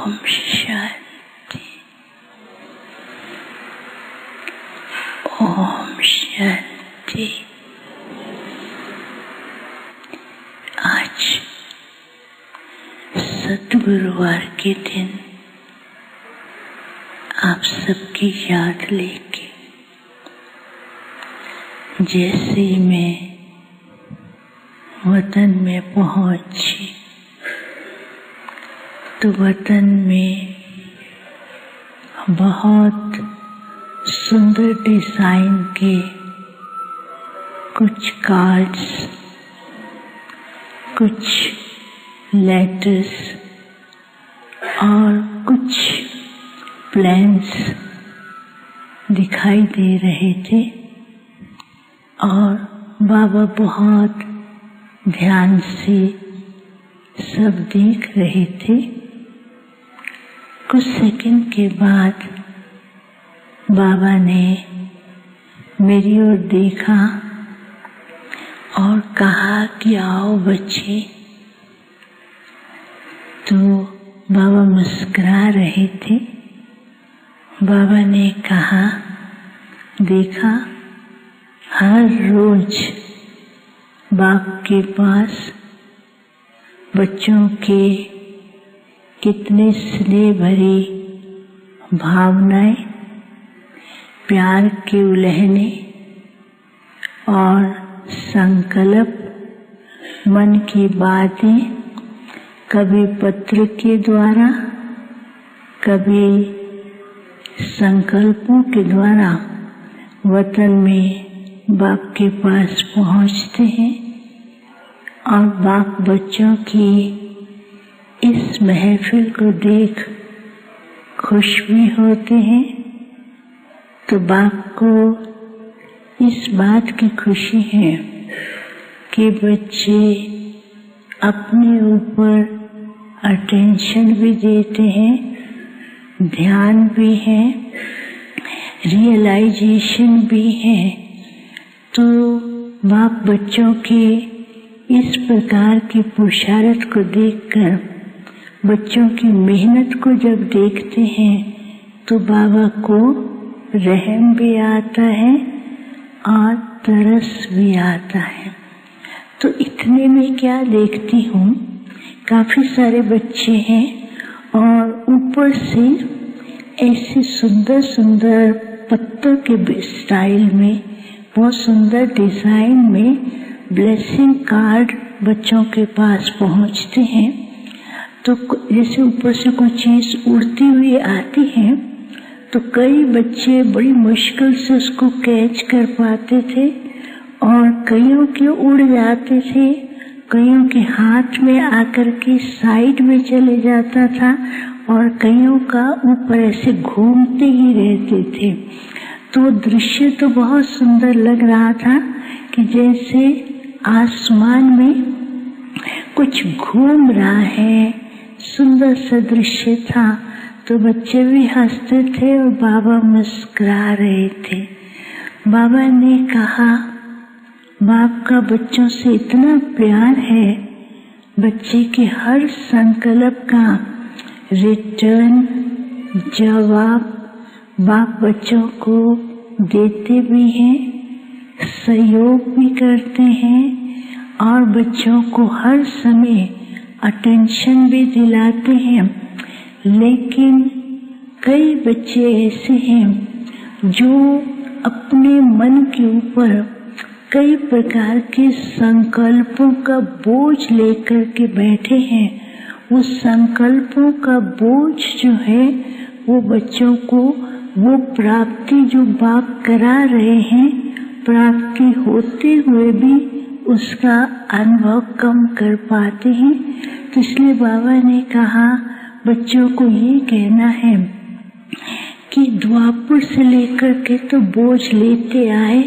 ओम शांति। ओम शांति। आज सद्गुरुवार के दिन आप सबकी याद लेके जैसे ही मैं वतन में पहुंची तो वतन में बहुत सुंदर डिजाइन के कुछ कार्ड्स, कुछ लेटर्स और कुछ प्लान्स दिखाई दे रहे थे और बाबा बहुत ध्यान से सब देख रहे थे। कुछ सेकंड के बाद बाबा ने मेरी ओर देखा और कहा कि आओ बच्चे। तो बाबा मुस्कुरा रहे थे। बाबा ने कहा, देखा हर रोज बाप के पास बच्चों के कितने स्नेह भरी भावनाएं, प्यार के उलहने और संकल्प, मन की बातें कभी पत्र के द्वारा, कभी संकल्पों के द्वारा वतन में बाप के पास पहुंचते हैं और बाप बच्चों की इस महफिल को देख खुश भी होते हैं। तो बाप को इस बात की खुशी है कि बच्चे अपने ऊपर अटेंशन भी देते हैं, ध्यान भी है, रियलाइजेशन भी है। तो बाप बच्चों के इस प्रकार की पुरुषार्थ को देखकर, बच्चों की मेहनत को जब देखते हैं तो बाबा को रहम भी आता है और तरस भी आता है। तो इतने में क्या देखती हूँ, काफी सारे बच्चे हैं और ऊपर से ऐसे सुंदर सुंदर पत्तों के स्टाइल में, बहुत सुंदर डिजाइन में ब्लेसिंग कार्ड बच्चों के पास पहुँचते हैं। तो जैसे ऊपर से कोई चीज उड़ती हुई आती है तो कई बच्चे बड़ी मुश्किल से उसको कैच कर पाते थे और कईयों के उड़ जाते थे, कईयों के हाथ में आकर के साइड में चले जाता था और कईयों का ऊपर ऐसे घूमते ही रहते थे। तो दृश्य तो बहुत सुंदर लग रहा था कि जैसे आसमान में कुछ घूम रहा है, सुंदर सा दृश्य था। तो बच्चे भी हंसते थे और बाबा मुस्कुरा रहे थे। बाबा ने कहा, बाप का बच्चों से इतना प्यार है, बच्चे के हर संकल्प का रिटर्न जवाब बाप बच्चों को देते भी हैं, सहयोग भी करते हैं और बच्चों को हर समय अटेंशन भी दिलाते हैं। लेकिन कई बच्चे ऐसे हैं जो अपने मन के ऊपर कई प्रकार के संकल्पों का बोझ लेकर के बैठे हैं। उस संकल्पों का बोझ जो है वो बच्चों को वो प्राप्ति जो बाप करा रहे हैं, प्राप्ति होते हुए भी उसका अनुभव कम कर पाते हैं। तो इसलिए बाबा ने कहा बच्चों को ये कहना है कि द्वापर से लेकर के तो बोझ लेते आए,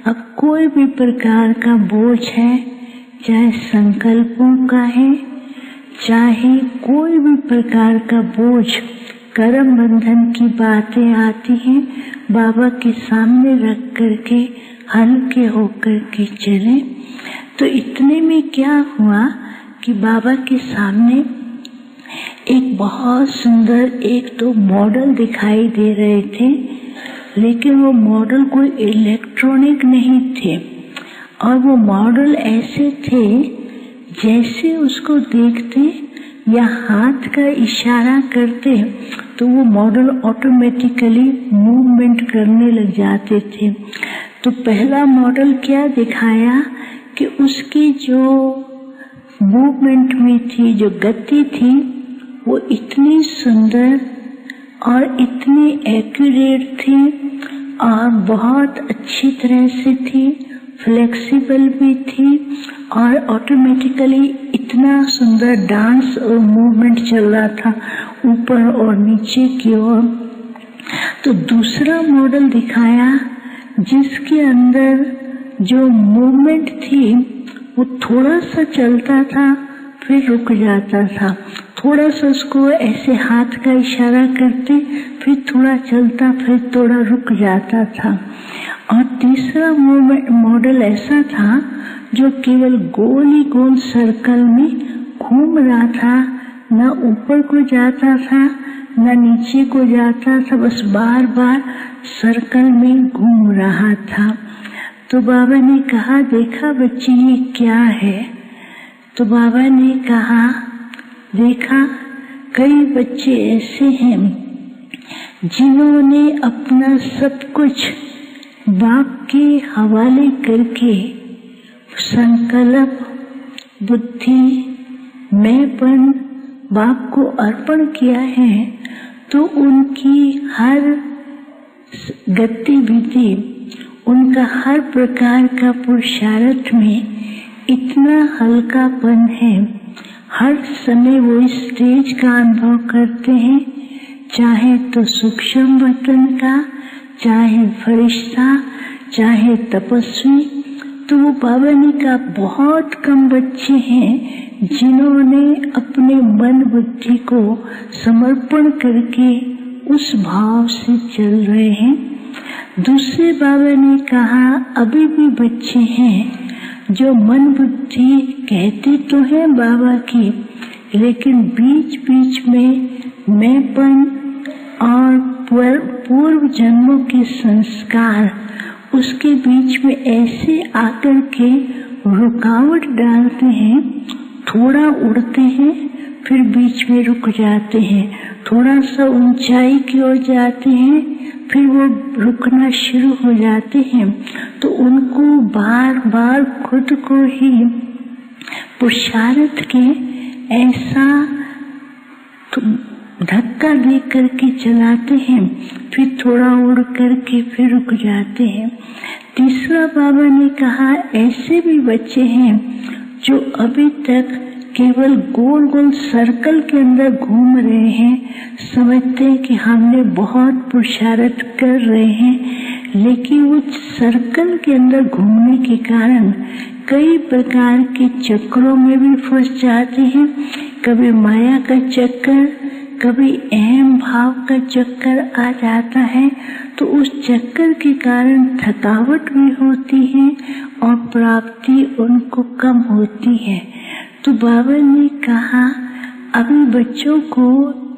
अब कोई भी प्रकार का बोझ है, चाहे संकल्पों का है, चाहे कोई भी प्रकार का बोझ, कर्म बंधन की बातें आती हैं, बाबा के सामने रख करके हल्के होकर के चले। तो इतने में क्या हुआ कि बाबा के सामने एक बहुत सुंदर एक तो मॉडल दिखाई दे रहे थे, लेकिन वो मॉडल कोई इलेक्ट्रॉनिक नहीं थे और वो मॉडल ऐसे थे जैसे उसको देखते या हाथ का इशारा करते तो वो मॉडल ऑटोमेटिकली मूवमेंट करने लग जाते थे। तो पहला मॉडल क्या दिखाया कि उसकी जो मूवमेंट में थी, जो गति थी, वो इतनी सुंदर और इतनी एक्यूरेट थी और बहुत अच्छी तरह से थी, फ्लेक्सिबल भी थी और ऑटोमेटिकली इतना सुंदर डांस और मूवमेंट चल रहा था ऊपर और नीचे की ओर। तो दूसरा मॉडल दिखाया जिसके अंदर जो मूवमेंट थी वो थोड़ा सा चलता था फिर रुक जाता था, थोड़ा सा उसको ऐसे हाथ का इशारा करते फिर थोड़ा चलता फिर थोड़ा रुक जाता था। और तीसरा मॉडल ऐसा था जो केवल गोल ही गोल सर्कल में घूम रहा था, न ऊपर को जाता था न नीचे को जाता था, बस बार बार सर्कल में घूम रहा था। तो बाबा ने कहा, देखा बच्ची ये क्या है? तो बाबा ने कहा, देखा कई बच्चे ऐसे हैं जिन्होंने अपना सब कुछ बाप के हवाले करके संकल्प, बुद्धि, मैंपन बाप को अर्पण किया है, तो उनकी हर गतिविधि, उनका हर प्रकार का पुरुषार्थ में इतना हल्कापन है, हर समय वो इस स्टेज का अनुभव करते हैं, चाहे तो सूक्ष्म वतन का, चाहे फरिश्ता, चाहे तपस्वी। तो वो बाबा ने कहा बहुत कम बच्चे हैं जिन्होंने अपने मन बुद्धि को समर्पण करके उस भाव से चल रहे हैं। दूसरे बाबा ने कहा अभी भी बच्चे हैं जो मन बुद्धि कहते तो हैं बाबा की, लेकिन बीच बीच में मैंपन और पूर्व जन्मों के संस्कार उसके बीच में ऐसे आकर के रुकावट डालते हैं, थोड़ा उड़ते हैं फिर बीच में रुक जाते हैं, थोड़ा सा ऊंचाई की ओर जाते हैं फिर वो रुकना शुरू हो जाते हैं। तो उनको बार बार खुद को ही पुरुषार्थ के ऐसा धक्का दे करके चलाते हैं, फिर थोड़ा उड़ करके फिर रुक जाते हैं। तीसरा बाबा ने कहा ऐसे भी बच्चे हैं जो अभी तक केवल गोल गोल सर्कल के अंदर घूम रहे हैं, समझते हैं कि हमने बहुत पुरुषार्थ कर रहे हैं, लेकिन वो सर्कल के अंदर घूमने के कारण कई प्रकार के चक्रों में भी फंस जाते हैं। कभी माया का चक्कर, कभी अहम भाव का चक्कर आ जाता है, तो उस चक्कर के कारण थकावट भी होती है और प्राप्ति उनको कम होती है। तो बाबा ने कहा अभी बच्चों को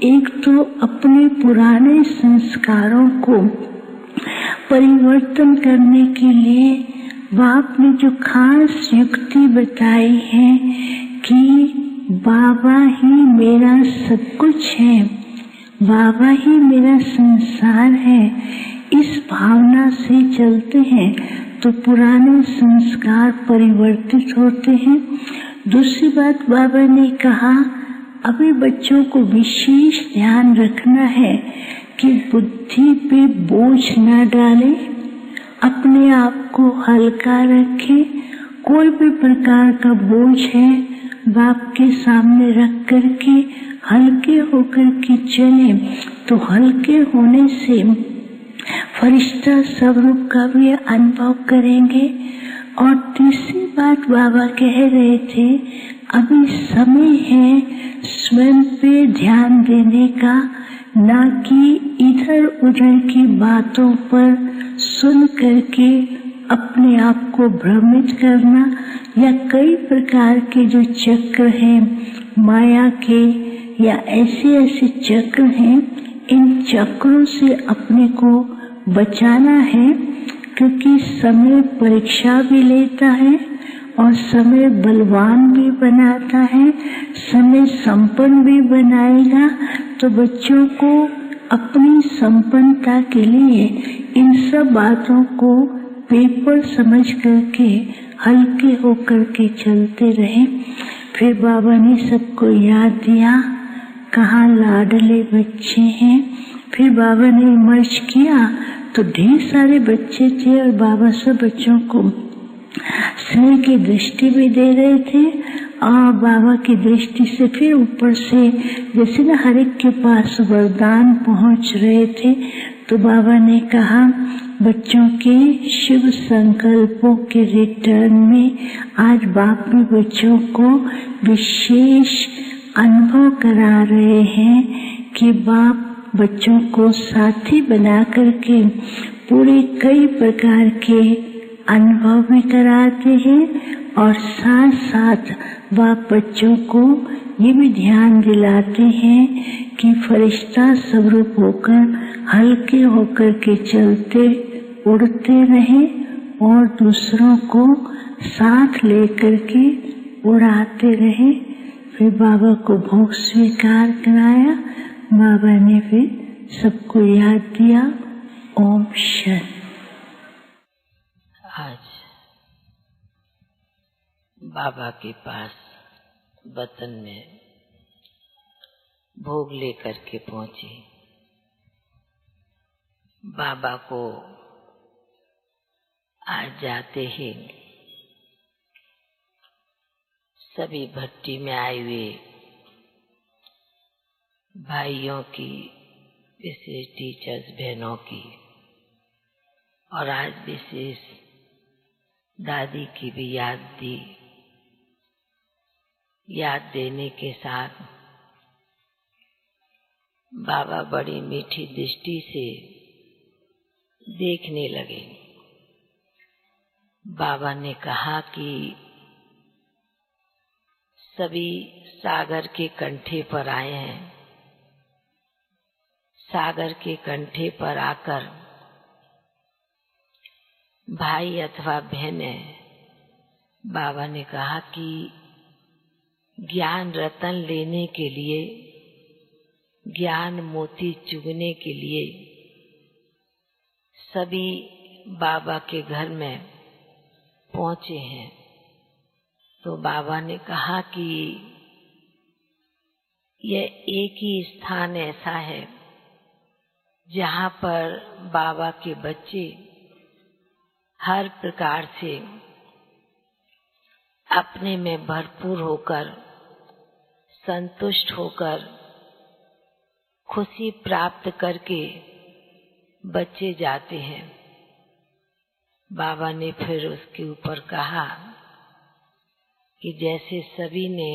एक तो अपने पुराने संस्कारों को परिवर्तन करने के लिए बाप ने जो खास युक्ति बताई है कि बाबा ही मेरा सब कुछ है, बाबा ही मेरा संसार है, इस भावना से चलते हैं तो पुराने संस्कार परिवर्तित होते हैं। दूसरी बात बाबा ने कहा अभी बच्चों को विशेष ध्यान रखना है कि बुद्धि पे बोझ न डालें, अपने आप को हल्का रखें, कोई भी प्रकार का बोझ है बाप के सामने रख करके हल्के होकर के चले, तो हल्के होने से फरिश्ता स्वरूप का भी अनुभव करेंगे। और तीसरी बात बाबा कह रहे थे अभी समय है स्वयं पे ध्यान देने का, ना कि इधर उधर की बातों पर सुन करके अपने आप को भ्रमित करना, या कई प्रकार के जो चक्र हैं माया के, या ऐसे ऐसे चक्र हैं, इन चक्रों से अपने को बचाना है, क्योंकि समय परीक्षा भी लेता है और समय बलवान भी बनाता है, समय संपन्न भी बनाएगा। तो बच्चों को अपनी संपन्नता के लिए इन सब बातों को पेपर समझ करके हल्के होकर के चलते रहे। फिर बाबा ने सबको याद दिया, कहाँ लाडले बच्चे हैं। फिर बाबा ने इमर्ज किया तो ढेर सारे बच्चे थे और बाबा सब बच्चों को स्नेह की दृष्टि भी दे रहे थे। और बाबा की दृष्टि से फिर ऊपर से जैसे न हर एक के पास वरदान पहुंच रहे थे, तो बाबा ने कहा बच्चों के शुभ संकल्पों के रिटर्न में आज बाप भी बच्चों को विशेष अनुभव करा रहे हैं कि बाप बच्चों को साथी बना करके पूरे कई प्रकार के अनुभव भी कराते हैं और साथ साथ बाप बच्चों को ये भी ध्यान दिलाते हैं कि फरिश्ता स्वरूप होकर हल्के होकर के चलते उड़ते रहें और दूसरों को साथ लेकर के उड़ाते रहे। फिर बाबा को भोग स्वीकार कराया। बाबा ने फिर सबको याद दिया। ओम शांति। आज बाबा के पास वतन में भोग लेकर के पहुंची। बाबा को आज जाते ही सभी भट्टी में आए हुए भाइयों की, विशेष टीचर्स बहनों की और आज विशेष दादी की भी याद दी। याद देने के साथ बाबा बड़ी मीठी दृष्टि से देखने लगे। बाबा ने कहा कि सभी सागर के कंठे पर आए हैं। सागर के कंठे पर आकर भाई अथवा बहनें, बाबा ने कहा कि ज्ञान रतन लेने के लिए, ज्ञान मोती चुगने के लिए सभी बाबा के घर में पहुंचे हैं। तो बाबा ने कहा कि यह एक ही स्थान ऐसा है जहाँ पर बाबा के बच्चे हर प्रकार से अपने में भरपूर होकर, संतुष्ट होकर, खुशी प्राप्त करके बच्चे जाते हैं। बाबा ने फिर उसके ऊपर कहा कि जैसे सभी ने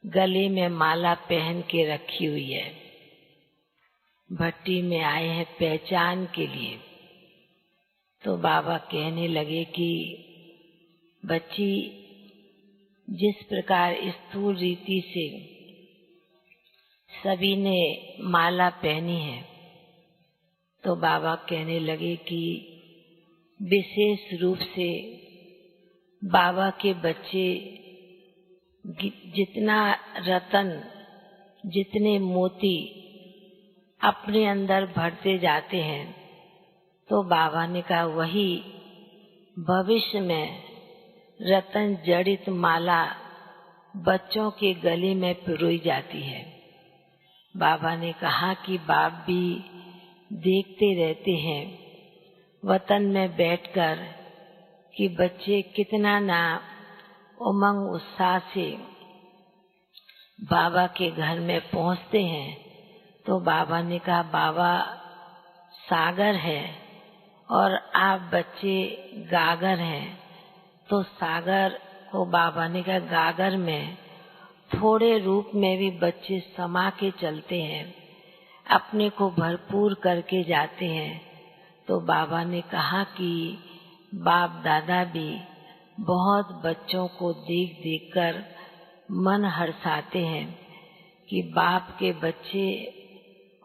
गले में माला पहन के रखी हुई है, भट्टी में आए हैं पहचान के लिए, तो बाबा कहने लगे कि बच्ची जिस प्रकार स्थूल रीति से सभी ने माला पहनी है, तो बाबा कहने लगे कि विशेष रूप से बाबा के बच्चे जितना रतन, जितने मोती अपने अंदर भरते जाते हैं, तो बाबा ने कहा वही भविष्य में रतन जड़ित माला बच्चों के गले में पिरोई जाती है। बाबा ने कहा कि बाप भी देखते रहते हैं वतन में बैठकर कि बच्चे कितना ना उमंग उत्साह से बाबा के घर में पहुंचते हैं। तो बाबा ने कहा बाबा सागर है और आप बच्चे गागर हैं। तो सागर को बाबा ने कहा गागर में थोड़े रूप में भी बच्चे समा के चलते हैं, अपने को भरपूर करके जाते हैं। तो बाबा ने कहा कि बाप दादा भी बहुत बच्चों को देख देख कर मन हर्षाते हैं। कि बाप के बच्चे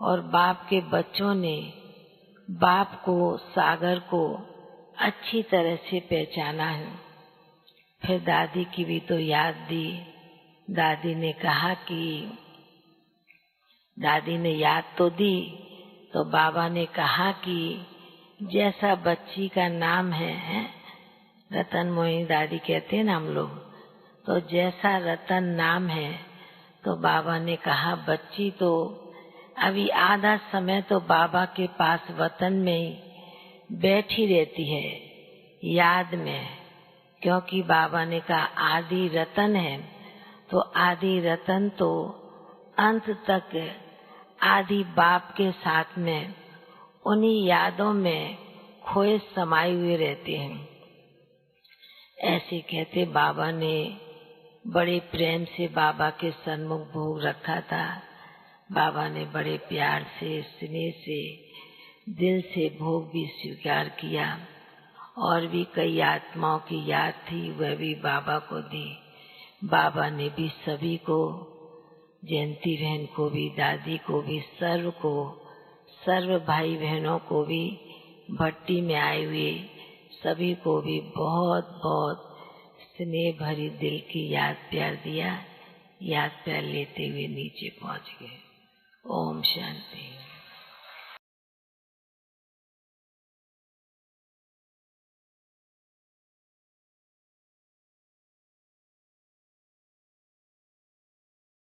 और बाप के बच्चों ने बाप को, सागर को अच्छी तरह से पहचाना है। फिर दादी की भी तो याद दी। दादी ने कहा कि दादी ने याद तो दी, तो बाबा ने कहा कि जैसा बच्ची का नाम है, रतन मोहिनी दादी कहते हैं ना हम लोग, तो जैसा रतन नाम है, तो बाबा ने कहा बच्ची तो अभी आधा समय तो बाबा के पास वतन में ही बैठी रहती है, याद में, क्योंकि बाबा ने कहा आदि रतन है, तो आदि रतन तो अंत तक आदि बाप के साथ में उन्हीं यादों में खोए समाये हुए रहते हैं। ऐसे कहते बाबा ने बड़े प्रेम से बाबा के सन्मुख भोग रखा था। बाबा ने बड़े प्यार से, स्नेह से, दिल से भोग भी स्वीकार किया। और भी कई आत्माओं की याद थी, वह भी बाबा को दी। बाबा ने भी सभी को, जयंती बहन को भी, दादी को भी, सर्व को, सर्व भाई बहनों को भी, भट्टी में आए हुए सभी को भी बहुत बहुत स्नेह भरी दिल की याद प्यार दिया। याद प्यार लेते हुए नीचे पहुंच गए। ओम शांति।